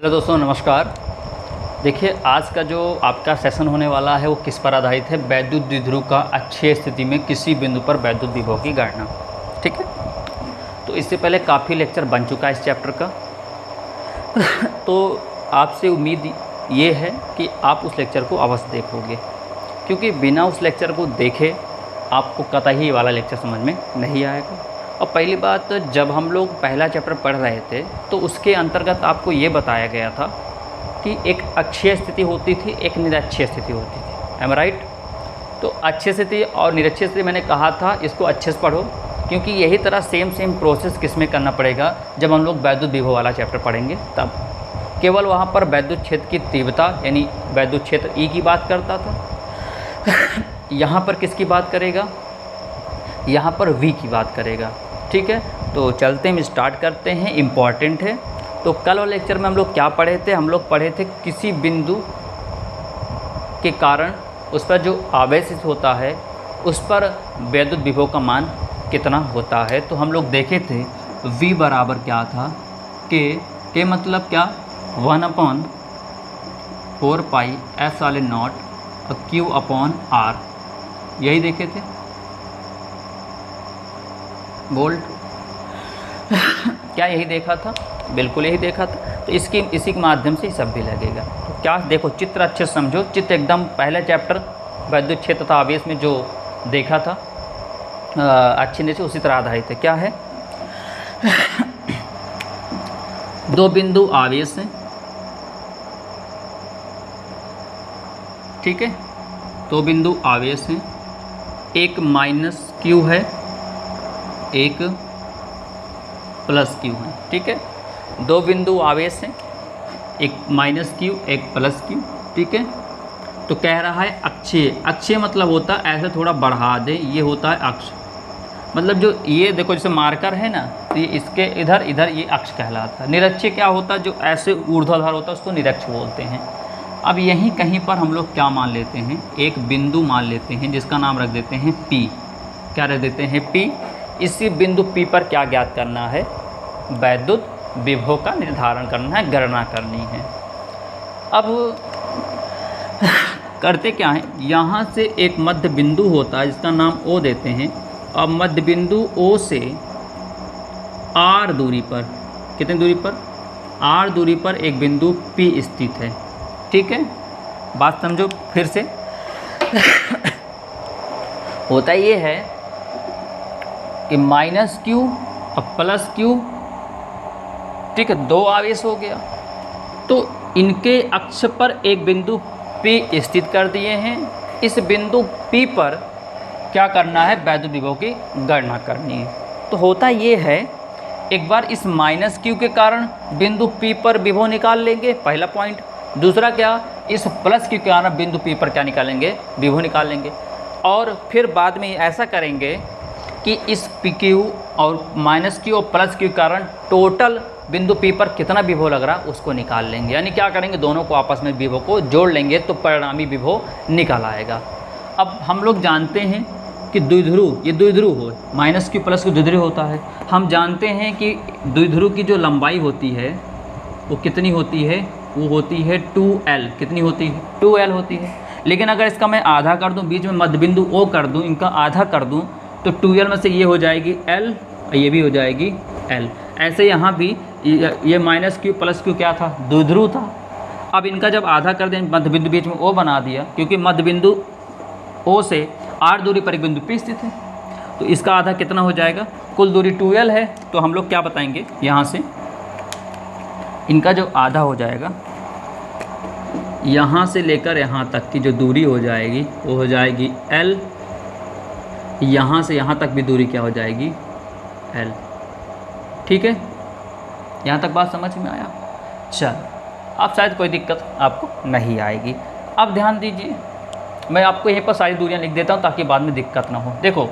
Hello दोस्तों, नमस्कार। देखिए, आज का जो आपका सेशन होने वाला है वो किस पर आधारित है? वैद्युत द्विध्रुव का अक्षीय स्थिति में किसी बिंदु पर वैद्युत विभव की गणना। ठीक है, तो इससे पहले काफ़ी लेक्चर बन चुका है इस चैप्टर का। तो आपसे उम्मीद ये है कि आप उस लेक्चर को अवश्य देखोगे, क्योंकि बिना उस लेक्चर को देखे आपको कतई ही वाला लेक्चर समझ में नहीं आएगा। और पहली बात, जब हम लोग पहला चैप्टर पढ़ रहे थे तो उसके अंतर्गत आपको ये बताया गया था कि एक अक्षीय स्थिति होती थी, एक निरक्षीय स्थिति होती थी। Am right? तो अक्षीय स्थिति और निरक्षीय स्थिति मैंने कहा था इसको अच्छे से पढ़ो, क्योंकि यही तरह सेम प्रोसेस किस में करना पड़ेगा जब हम लोग वैद्युत विभव वाला चैप्टर पढ़ेंगे। तब केवल वहाँ पर वैद्युत क्षेत्र की तीव्रता यानी वैद्युत क्षेत्र ई की बात करता था। यहाँ पर किसकी बात करेगा? यहाँ पर वी की बात करेगा। ठीक है, तो चलते हैं, स्टार्ट करते हैं। इम्पॉर्टेंट है। तो कल वाले लेक्चर में हम लोग क्या पढ़े थे? हम लोग पढ़े थे किसी बिंदु के कारण उस पर जो आवेशित होता है उस पर वैद्युत विभव का मान कितना होता है। तो हम लोग देखे थे V बराबर क्या था? के मतलब क्या? 1/4 पाई F0 और Q/R, यही देखे थे वोल्ट। क्या यही देखा था? बिल्कुल यही देखा था। तो इसी के माध्यम से सब भी लगेगा। तो क्या देखो, चित्र अच्छे से समझो। चित्र एकदम पहले चैप्टर वैद्युत क्षेत्र तथा आवेश में जो देखा था अच्छे से उसी तरह आधारित है। क्या है? दो बिंदु आवेश हैं। ठीक है, दो बिंदु आवेश हैं, एक -Q है, एक +Q है। ठीक है, दो बिंदु आवेश हैं, एक -Q एक +Q। ठीक है, तो कह रहा है अक्षीय। अक्षीय मतलब होता है ऐसे थोड़ा बढ़ा दे, ये होता है अक्ष। मतलब जो ये देखो जैसे मार्कर है ना, तो ये इसके इधर इधर ये अक्ष कहलाता है। निरक्षीय क्या होता है? जो ऐसे ऊर्ध्वाधर होता है उसको निरक्ष बोलते हैं। अब यहीं कहीं पर हम लोग क्या मान लेते हैं? एक बिंदु मान लेते हैं जिसका नाम रख देते हैं P। क्या रख देते हैं? P। इसी बिंदु P पर क्या ज्ञात करना है? वैद्युत विभव का निर्धारण करना है, गणना करनी है। अब करते क्या है, यहाँ से एक मध्य बिंदु होता है जिसका नाम O देते हैं। अब मध्य बिंदु O से R दूरी पर, कितनी दूरी पर? R दूरी पर एक बिंदु P स्थित है। ठीक है, बात समझो फिर से। होता ये है कि -Q और +Q, ठीक है, दो आवेश हो गया। तो इनके अक्ष पर एक बिंदु P स्थित कर दिए हैं। इस बिंदु P पर क्या करना है? वैद्युत विभव की गणना करनी है। तो होता ये है, एक बार इस -Q के कारण बिंदु P पर विभव निकाल लेंगे, पहला पॉइंट। दूसरा क्या? इस +Q के कारण बिंदु P पर क्या निकालेंगे? विभव निकाल लेंगे। और फिर बाद में ऐसा करेंगे कि इस PQ और -Q और +Q के कारण टोटल बिंदु P पर कितना विभव लग रहा है उसको निकाल लेंगे। यानी क्या करेंगे? दोनों को आपस में विभव को जोड़ लेंगे तो परिणामी विभव निकल आएगा। अब हम लोग जानते हैं कि द्विध्रुव, ये द्विध्रुव हो, -Q +Q द्विध्रुव होता है। हम जानते हैं कि द्विध्रुव की जो लंबाई होती है वो कितनी होती है? वो होती है 2L। कितनी होती है? 2L होती है। लेकिन अगर इसका मैं आधा कर दूं, बीच में मध्य बिंदु O कर दूं, इनका आधा कर दूं, तो 2L में से ये हो जाएगी L और ये भी हो जाएगी L। ऐसे यहाँ भी ये -Q +Q क्या था? द्विध्रुव था। अब इनका जब आधा कर दें, मध्य बिंदु बीच में O बना दिया, क्योंकि मध्य बिंदु O से R दूरी पर एक बिंदु P स्थित है। तो इसका आधा कितना हो जाएगा? कुल दूरी 2L है। तो हम लोग क्या बताएंगे? यहाँ से इनका जो आधा हो जाएगा, यहाँ से लेकर यहाँ तक की जो दूरी हो जाएगी वो हो जाएगी L। यहाँ से यहाँ तक भी दूरी क्या हो जाएगी? L। ठीक है, यहाँ तक बात समझ में आया? चल, अब शायद कोई दिक्कत आपको नहीं आएगी। अब ध्यान दीजिए, मैं आपको यहीं पर सारी दूरियां लिख देता हूँ ताकि बाद में दिक्कत ना हो। देखो,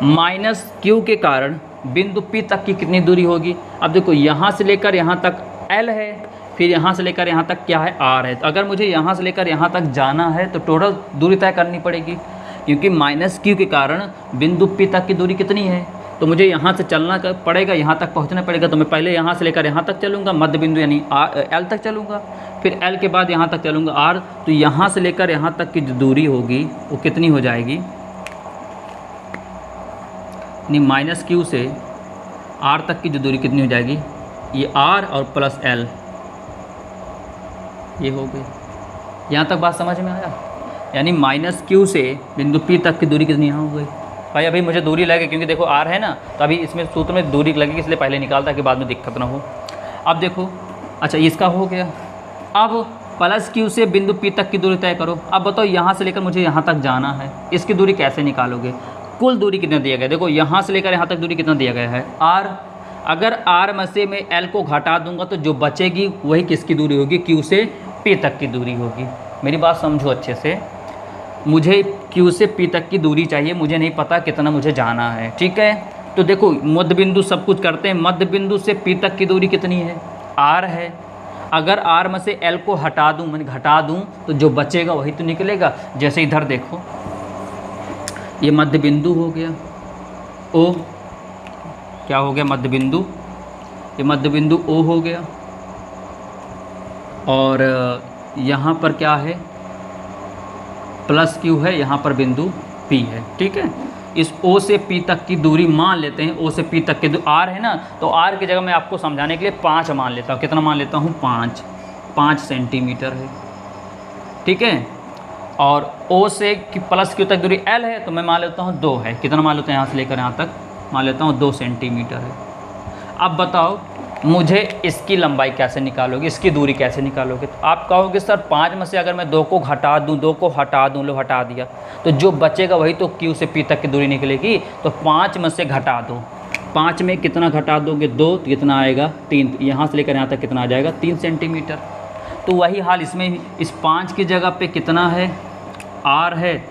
-Q के कारण बिंदु P तक की कितनी दूरी होगी? अब देखो, यहाँ से लेकर यहाँ तक L है, फिर यहाँ से लेकर यहाँ तक क्या है? R है। तो अगर मुझे यहाँ से लेकर यहाँ तक जाना है तो टोटल दूरी तय करनी पड़ेगी, क्योंकि -Q के कारण बिंदु P तक की दूरी कितनी है? तो मुझे यहाँ से चलना पड़ेगा, यहाँ तक पहुँचना पड़ेगा। तो मैं पहले यहाँ से लेकर यहाँ तक चलूँगा, मध्य बिंदु यानी एल तक चलूँगा, फिर एल के बाद यहाँ तक चलूँगा आर। तो यहाँ से लेकर यहाँ तक की जो दूरी होगी वो कितनी हो जाएगी, यानी माइनस क्यू से आर तक की जो दूरी कितनी हो जाएगी, ये आर और प्लस एल, ये हो गई। यहाँ तक बात समझ में आया? यानी माइनस क्यू से बिंदु पी तक की दूरी कितनी यहाँ हो गई भाई। अभी मुझे दूरी लगे क्योंकि देखो आर है ना, तो अभी इसमें सूत्र में दूरी लगेगी, इसलिए पहले निकालता कि बाद में दिक्कत ना हो। अब देखो, अच्छा इसका हो गया। अब प्लस क्यू से बिंदु पी तक की दूरी तय करो। अब बताओ यहाँ से लेकर मुझे यहाँ तक जाना है, इसकी दूरी कैसे निकालोगे? कुल दूरी कितना दिया गया है? देखो यहाँ से लेकर यहाँ तक दूरी कितना दिया गया है, आर। अगर आर में से मैं एल को घटा दूंगा तो जो बचेगी वही किसकी दूरी होगी, क्यू से पी तक की दूरी होगी। मेरी बात समझो अच्छे से, मुझे क्यू से पी तक की दूरी चाहिए, मुझे नहीं पता कितना मुझे जाना है, ठीक है। तो देखो मध्य बिंदु सब कुछ करते हैं, मध्य बिंदु से पी तक की दूरी कितनी है, आर है। अगर आर में से एल को हटा दूं, मैंने घटा दूं, तो जो बचेगा वही तो निकलेगा। जैसे इधर देखो, ये मध्य बिंदु हो गया, ओ क्या हो गया, मध्य बिंदु, ये मध्य बिंदु ओ हो गया। और यहाँ पर क्या है, प्लस क्यू है, यहाँ पर बिंदु पी है, ठीक है। इस ओ से पी तक की दूरी मान लेते हैं, ओ से पी तक के आर है ना, तो आर की जगह मैं आपको समझाने के लिए 5 मान लेता हूँ। कितना मान लेता हूँ, 5 सेंटीमीटर है, ठीक है। और ओ से प्लस क्यू तक दूरी एल है, तो मैं मान लेता हूँ 2 है। कितना मान लेता हूँ, यहाँ से लेकर यहाँ तक मान लेता हूँ 2 सेंटीमीटर है। अब बताओ मुझे इसकी लंबाई कैसे निकालोगे, इसकी दूरी कैसे निकालोगे? तो आप कहोगे सर 5 में से अगर मैं 2 को घटा दूं, 2 को हटा दूं, लो हटा दिया, तो जो बचेगा वही तो क्यू से पी तक की दूरी निकलेगी। तो 5 में से घटा दो, 5 में कितना घटा दोगे, 2, तो कितना आएगा 3, यहाँ से लेकर यहाँ तक कितना आ जाएगा 3 सेंटीमीटर। तो वही हाल इसमें भी, इस 5 की जगह पे कितना है, आर है,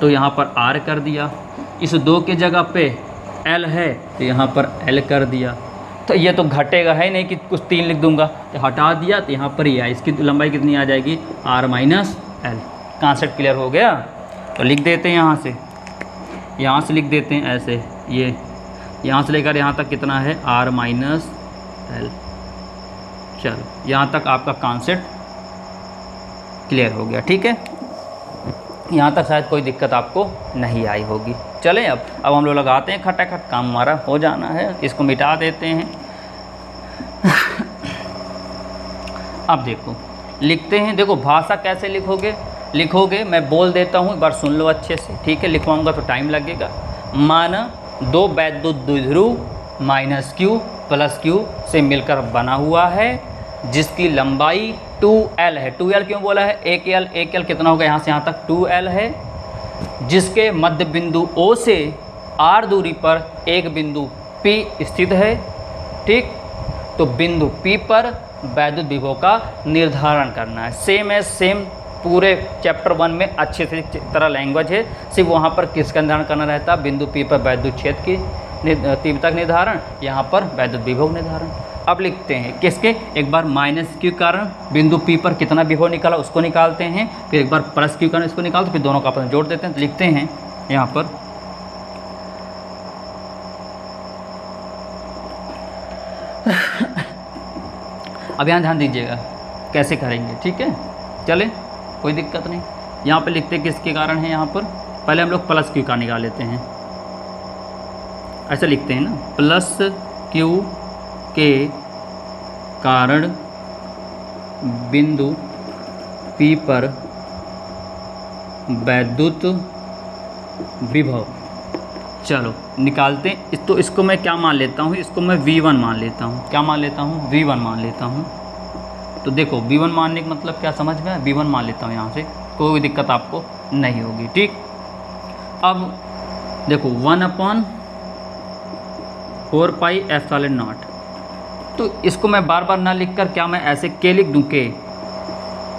तो यहाँ पर आर कर दिया। इस 2 की जगह पे एल है, तो यहाँ पर एल कर दिया। तो ये तो घटेगा है नहीं कि कुछ 3 लिख दूंगा, तो हटा दिया, तो यहाँ पर ये है, इसकी लंबाई कितनी आ जाएगी, R minus L. Concept clear हो गया? तो लिख देते हैं यहाँ से लिख देते हैं ऐसे, ये यहाँ से लेकर यहाँ तक कितना है, आर माइनस एल। चलो यहाँ तक आपका कॉन्सेप्ट क्लियर हो गया, ठीक है। यहाँ तक शायद कोई दिक्कत आपको नहीं आई होगी। चलें अब हम लोग लगाते हैं खटाखट, काम हमारा हो जाना है, इसको मिटा देते हैं। अब देखो लिखते हैं, देखो भाषा कैसे लिखोगे मैं बोल देता हूँ, एक बार सुन लो अच्छे से, ठीक है। लिखवाऊंगा तो टाइम लगेगा। मान 2 वैद्युत द्विध्रुव माइनस क्यू प्लस क्यू से मिलकर बना हुआ है, जिसकी लंबाई 2L है। 2L क्यों बोला है, 1L कितना होगा, यहाँ से यहाँ तक 2L है, जिसके मध्य बिंदु O से R दूरी पर एक बिंदु P स्थित है, ठीक। तो बिंदु P पर वैद्युत विभव का निर्धारण करना है। सेम पूरे चैप्टर 1 में अच्छे से तरह लैंग्वेज है, सिर्फ वहाँ पर किसका निर्धारण करना रहता है, बिंदु P पर वैद्युत क्षेत्र की तीव्रता का निर्धारण, यहाँ पर वैद्युत विभव निर्धारण। अब लिखते हैं किसके, एक बार माइनस क्यू कारण बिंदु P पर कितना विभव निकाला उसको निकालते हैं, फिर एक बार प्लस क्यू कारण इसको निकालते, फिर दोनों का आपस में जोड़ देते हैं। तो लिखते हैं यहाँ पर अब यहाँ ध्यान दीजिएगा कैसे करेंगे, ठीक है। चले कोई दिक्कत नहीं। यहाँ पर लिखते हैं किसके कारण है, यहाँ पर पहले हम लोग प्लस क्यू का निकाल लेते हैं, ऐसा लिखते हैं ना, प्लस क्यू के कारण बिंदु P पर वैद्युत विभव। चलो निकालते हैं। तो इसको मैं क्या मान लेता हूँ, इसको मैं V1 मान लेता हूँ। क्या मान लेता हूँ, V1 मान लेता हूँ। तो देखो V1 मानने का मतलब क्या समझ में, V1 मान लेता हूँ, यहाँ से कोई दिक्कत आपको नहीं होगी, ठीक। अब देखो 1/4 पाई एप्सिलॉन नॉट, तो इसको मैं बार बार ना लिखकर क्या मैं ऐसे के लिख दूँ, के,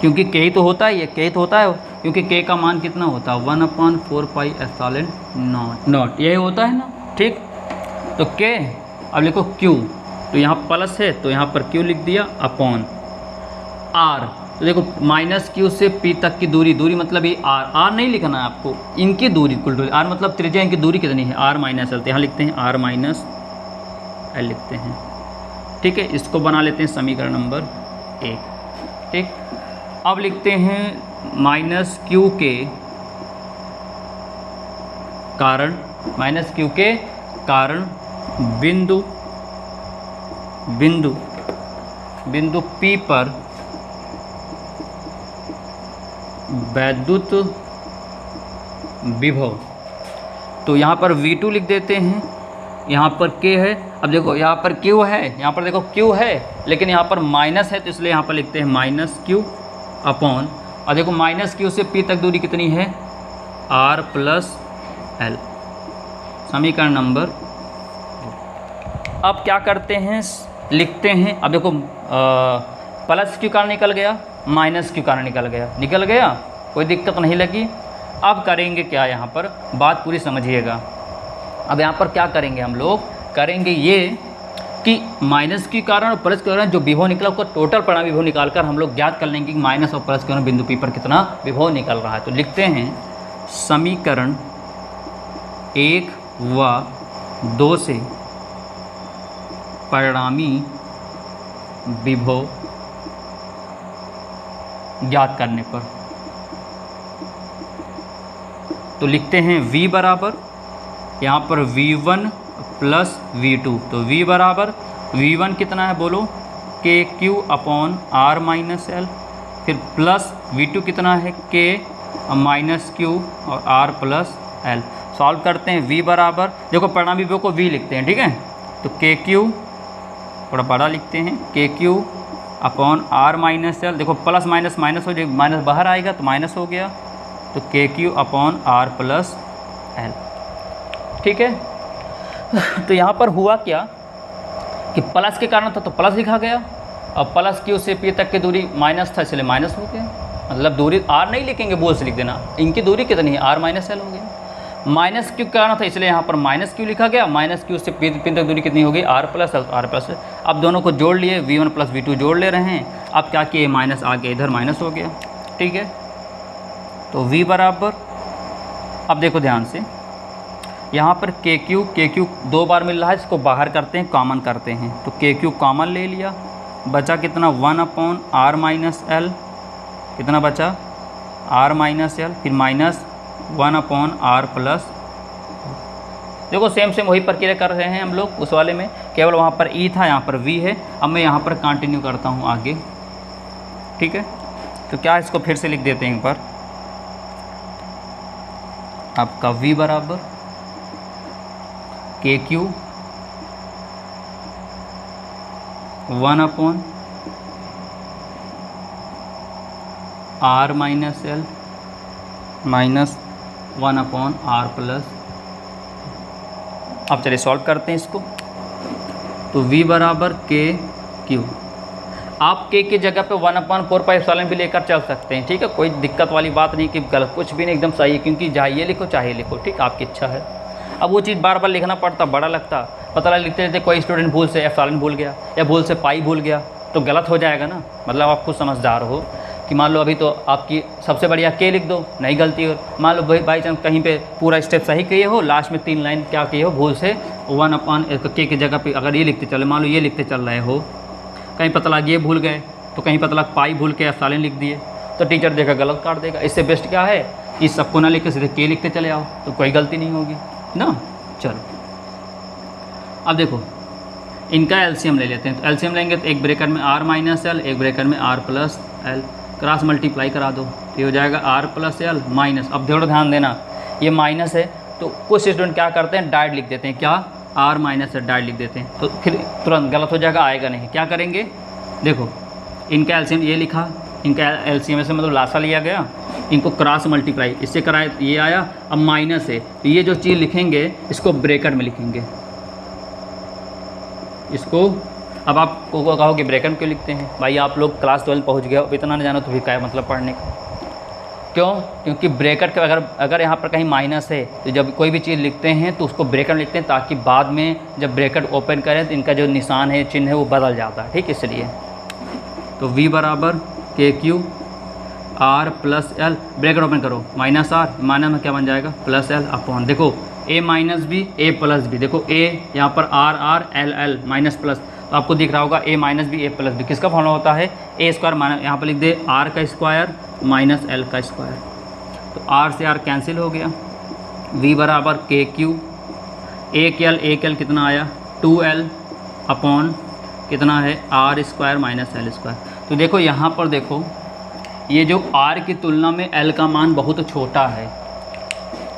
क्योंकि के ही तो होता है, ये के ही तो होता है, क्योंकि के का मान कितना होता है 1/4 पाई एप्सिलॉन नॉट, यही होता है ना, ठीक। तो के, अब लिखो क्यू, तो यहाँ प्लस है तो यहाँ पर क्यू लिख दिया अपॉन आर, तो देखो माइनस क्यू से पी तक की दूरी मतलब ये आर नहीं लिखना है आपको, इनकी दूरी इक्वल टू आर मतलब त्रिज्या, इनकी दूरी कितनी है आर माइनस एल, तो यहाँ लिखते हैं आर माइनस एल लिखते हैं। ठीक है, इसको बना लेते हैं समीकरण नंबर 1। ठीक, अब लिखते हैं माइनस क्यू के कारण, माइनस क्यू के कारण बिंदु P पर वैद्युत विभव, तो यहाँ पर V2 लिख देते हैं, यहाँ पर K है। अब देखो यहाँ पर Q है, यहाँ पर देखो Q है, लेकिन यहाँ पर माइनस है, तो इसलिए यहाँ पर लिखते हैं माइनस Q अपॉन, और देखो माइनस Q से P तक दूरी कितनी है R प्लस L, समीकरण नंबर। अब क्या करते हैं, लिखते हैं, अब देखो प्लस Q कारण निकल गया, माइनस Q कारण निकल गया, कोई दिक्कत नहीं लगी। अब करेंगे क्या, यहाँ पर बात पूरी समझिएगा। अब यहाँ पर क्या करेंगे, हम लोग करेंगे ये कि माइनस Q कारण और प्लस Q कारण जो विभव निकला उसका टोटल परिणाम विभव निकालकर हम लोग ज्ञात कर लेंगे कि माइनस और प्लस Q कारण बिंदु P पर कितना विभव निकल रहा है। तो लिखते हैं समीकरण 1 व 2 से परिणामी विभव ज्ञात करने पर, तो लिखते हैं V बराबर, यहाँ पर V1 प्लस V2, तो V बराबर V1 कितना है बोलो KQ upon R minus L, फिर प्लस V2 कितना है K माइनस Q और R प्लस L। सॉल्व करते हैं, V बराबर, देखो परिणामी विभव को V लिखते हैं, ठीक है, तो KQ थोड़ा बड़ा लिखते हैं, KQ upon R minus L, देखो प्लस माइनस माइनस हो जाएगा, माइनस बाहर आएगा तो माइनस हो गया, तो KQ upon R plus L। ठीक है, तो यहाँ पर हुआ क्या कि प्लस के कारण था तो प्लस लिखा गया, और प्लस Q से P तक की दूरी माइनस था इसलिए माइनस हो गया, मतलब दूरी R नहीं लिखेंगे, बोल से लिख देना, इनकी दूरी कितनी है R माइनस L हो गया। माइनस Q कारण था इसलिए यहाँ पर माइनस Q लिखा गया, माइनस Q से P तक दूरी कितनी होगी R प्लस L। अब दोनों को जोड़ लिए, V1 प्लस V2 जोड़ ले रहे हैं, अब क्या किए माइनस आ गया, इधर माइनस हो गया। ठीक है, तो V बराबर, अब देखो ध्यान से, यहाँ पर KQ 2 बार मिल रहा है, इसको बाहर करते हैं, कॉमन करते हैं, तो KQ कॉमन ले लिया, बचा कितना 1 अपॉन R माइनस L, कितना बचा R माइनस L, फिर माइनस 1 अपॉन R प्लस, देखो सेम वही प्रक्रिया कर रहे हैं हम लोग उस वाले में, केवल वहाँ पर E था, यहाँ पर V है। अब मैं यहाँ पर कंटिन्यू करता हूँ आगे। ठीक है, तो क्या इसको फिर से लिख देते हैं एक बार, आपका V बराबर KQ 1 upon R minus L minus 1 upon R plus. अब चलिए सॉल्व करते हैं इसको, तो V बराबर KQ, आप K की जगह पे 1/4π भी लेकर चल सकते हैं। ठीक है, कोई दिक्कत वाली बात नहीं कि गलत, कुछ भी नहीं, एकदम सही है, क्योंकि चाहे ये लिखो चाहे लिखो, ठीक, आपकी इच्छा है। अब वो चीज़ बार बार लिखना पड़ता, बड़ा लगता, पता लगा लिखते रहते, कोई स्टूडेंट भूल से एप्सिलॉन भूल गया या भूल से पाई भूल गया तो गलत हो जाएगा ना। मतलब आप खुद समझदार हो कि मान लो अभी तो आपकी सबसे बढ़िया K लिख दो, नहीं गलती हो, मान लो बाई चांस कहीं पे पूरा स्टेप सही किए हो, लास्ट में 3 लाइन क्या किए हो भूल से 1/K की जगह पे अगर ये लिखते चले, मान लो ये लिखते चल रहे हो, कहीं पता लगा ये भूल गए तो कहीं पता लगा पाई भूल के एप्सिलॉन लिख दिए तो टीचर देखा गलत काट देगा। इससे बेस्ट क्या है कि सबको ना लिख के सीधे K लिखते चले आओ, तो कोई गलती नहीं होगी ना। चलो अब देखो इनका एलसीएम ले लेते हैं, तो एलसीएम लेंगे तो एक ब्रेकर में R माइनस L, एक ब्रेकर में R plus L, cross multiply करा दो तो ये हो जाएगा R प्लस L माइनस। अब थोड़ा ध्यान देना, ये माइनस है तो कुछ स्टूडेंट क्या करते हैं डायरेक्ट लिख देते हैं, क्या R माइनस है डायरेक्ट लिख देते हैं, तो फिर तुरंत गलत हो जाएगा, आएगा नहीं। क्या करेंगे, देखो इनका एलसीएम ये लिखा, इनका एलसीएम से मतलब लासा लिया गया, इनको क्रॉस मल्टीप्लाई इससे कराए ये आया, अब माइनस है तो ये जो चीज़ लिखेंगे इसको ब्रैकेट में लिखेंगे इसको। अब आप को कहोगे ब्रैकेट में क्यों लिखते हैं भाई, आप लोग क्लास 12 पहुंच गए, अब इतना नहीं जानो तो फिर क्या है मतलब पढ़ने का, क्यों, क्योंकि ब्रैकेट के अगर यहाँ पर कहीं माइनस है तो जब कोई भी चीज़ लिखते हैं तो उसको ब्रैकेट में लिखते हैं ताकि बाद में जब ब्रैकेट ओपन करें तो इनका जो निशान है चिन्ह है वो बदल जाता है, ठीक, इसलिए। तो V बराबर K Q R plus L, bracket open करो, माइनस आर, माइनस में क्या बन जाएगा प्लस एल अपॉन, देखो A minus B A plus B, देखो ए यहाँ पर R R L L minus plus, तो आपको दिख रहा होगा A minus B A plus B किसका फॉर्मूला होता है ए स्क्वायर माइनस, यहाँ पर लिख दे आर का स्क्वायर माइनस एल का स्क्वायर, तो आर से आर कैंसिल हो गया, वी बराबर के क्यू एक एल कितना आया 2l अपॉन कितना है R square minus L square. तो देखो यहाँ पर देखो ये जो r की तुलना में l का मान बहुत छोटा है,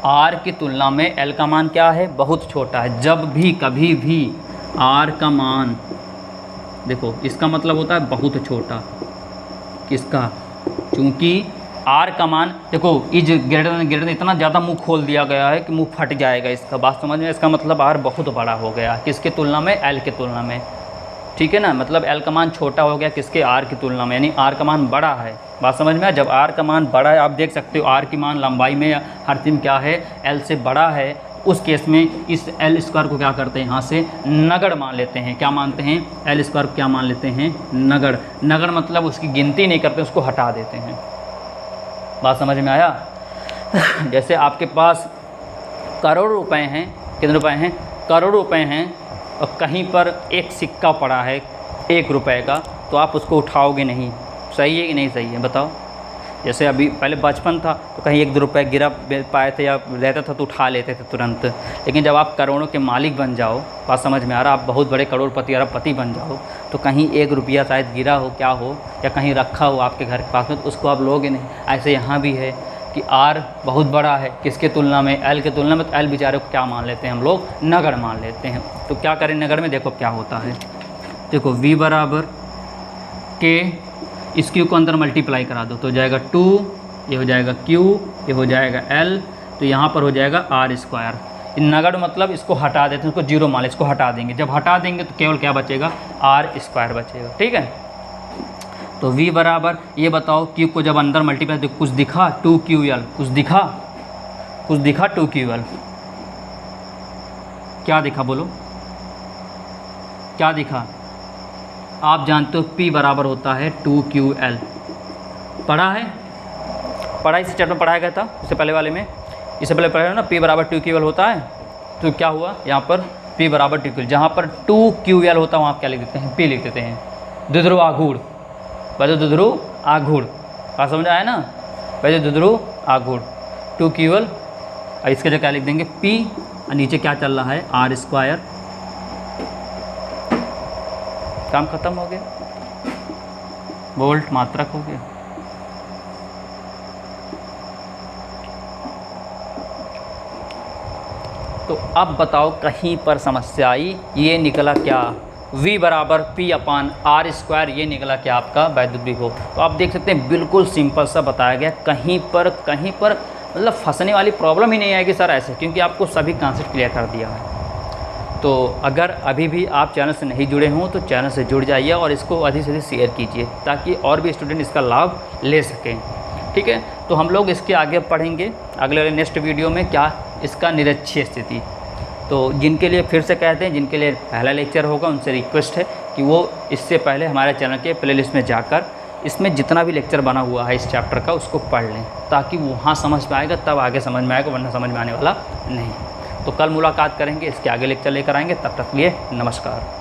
r की तुलना में l का मान क्या है बहुत छोटा है। जब भी कभी भी r का मान देखो इसका मतलब होता है बहुत छोटा, किसका, चूँकि r का मान देखो इज ग्रेटर देन इतना ज़्यादा मुंह खोल दिया गया है कि मुंह फट जाएगा, इसका बात समझ में, इसका मतलब r बहुत बड़ा हो गया किसके तुलना में l के तुलना में, ठीक है ना, मतलब l का मान छोटा हो गया किसके r की तुलना में, यानी r का मान बड़ा है, बात समझ में। जब r का मान बड़ा है आप देख सकते हो r की मान लंबाई में हर चीज़ क्या है l से बड़ा है, उस केस में इस एल स्क्वायर को क्या करते हैं यहाँ से नगड़ मान लेते हैं, क्या मानते हैं एल स्क्वायर को क्या मान लेते हैं नगड़, नगड़ मतलब उसकी गिनती नहीं करते उसको हटा देते हैं, बात समझ में आया। जैसे आपके पास करोड़ रुपए हैं, कितने रुपए हैं करोड़ रुपए हैं, और कहीं पर एक सिक्का पड़ा है 1 रुपए का, तो आप उसको उठाओगे नहीं, सही है कि नहीं सही है बताओ। जैसे अभी पहले बचपन था तो कहीं 1-2 रुपये गिरा पाए थे या रहता था तो उठा लेते थे तुरंत, लेकिन जब आप करोड़ों के मालिक बन जाओ, बात समझ में आ रहा, आप बहुत बड़े करोड़पति अरबपति बन जाओ, तो कहीं 1 रुपया शायद गिरा हो क्या हो या कहीं रखा हो आपके घर के पास में, तो उसको आप लोगे नहीं। ऐसे यहाँ भी है कि आर बहुत बड़ा है किसके तुलना में एल के तुलना में, तो एल बेचारे को क्या मान लेते हैं हम लोग नगड़ मान लेते हैं। तो क्या करें नगड़ में, देखो क्या होता है, देखो v बराबर के, इस क्यू को अंदर मल्टीप्लाई करा दो तो हो जाएगा 2, ये हो जाएगा q, ये हो जाएगा l, तो यहाँ पर हो जाएगा आर स्क्वायर। नगड़ मतलब इसको हटा देते हैं, इसको जीरो मान, इसको हटा देंगे, जब हटा देंगे तो केवल क्या बचेगा आर स्क्वायर बचेगा, ठीक है। तो v बराबर ये बताओ q को जब अंदर मल्टीप्लाई, तो कुछ दिखा 2ql, कुछ दिखा 2ql, क्या दिखा बोलो, क्या दिखा, आप जानते हो p बराबर होता है 2ql, पढ़ा है, पढ़ा इस चैप्टर में पढ़ाया गया था इससे पहले वाले में, इससे पहले पढ़ा ना p बराबर 2ql होता है, तो क्या हुआ यहाँ पर p बराबर 2ql, जहाँ पर 2ql होता है वहाँ क्या लिख देते हैं p लिख देते हैं, दुधरू आघूड़, वैसे दुधरू आघूड़, बात समझ आया ना, वैसे दुधरू आघूड़ 2ql, और इसके जगह क्या लिख देंगे p, और नीचे क्या चल रहा है आर स्क्वायर, काम खत्म हो गया, वोल्ट मात्रक हो गया। तो अब बताओ कहीं पर समस्या आई, ये निकला क्या v बराबर p अपान आर स्क्वायर, ये निकला क्या आपका वैद्युत विभव। तो आप देख सकते हैं बिल्कुल सिंपल सा बताया गया, कहीं पर मतलब फंसने वाली प्रॉब्लम ही नहीं आएगी सर ऐसे, क्योंकि आपको सभी कॉन्सेप्ट क्लियर कर दिया है। तो अगर अभी भी आप चैनल से नहीं जुड़े हों तो चैनल से जुड़ जाइए और इसको अधिक से अधिक शेयर कीजिए ताकि और भी स्टूडेंट इसका लाभ ले सकें, ठीक है। तो हम लोग इसके आगे पढ़ेंगे अगले वाले नेक्स्ट वीडियो में क्या इसका निरक्षीय स्थिति। तो जिनके लिए फिर से कहते हैं, जिनके लिए पहला लेक्चर होगा उनसे रिक्वेस्ट है कि वो इससे पहले हमारे चैनल के प्लेलिस्ट में जाकर इसमें जितना भी लेक्चर बना हुआ है इस चैप्टर का उसको पढ़ लें, ताकि वहाँ समझ में आएगा तब आगे समझ में आएगा, वरना समझ में आने वाला नहीं। तो कल मुलाकात करेंगे, इसके आगे लेक्चर लेकर आएंगे, तब तक के लिए नमस्कार।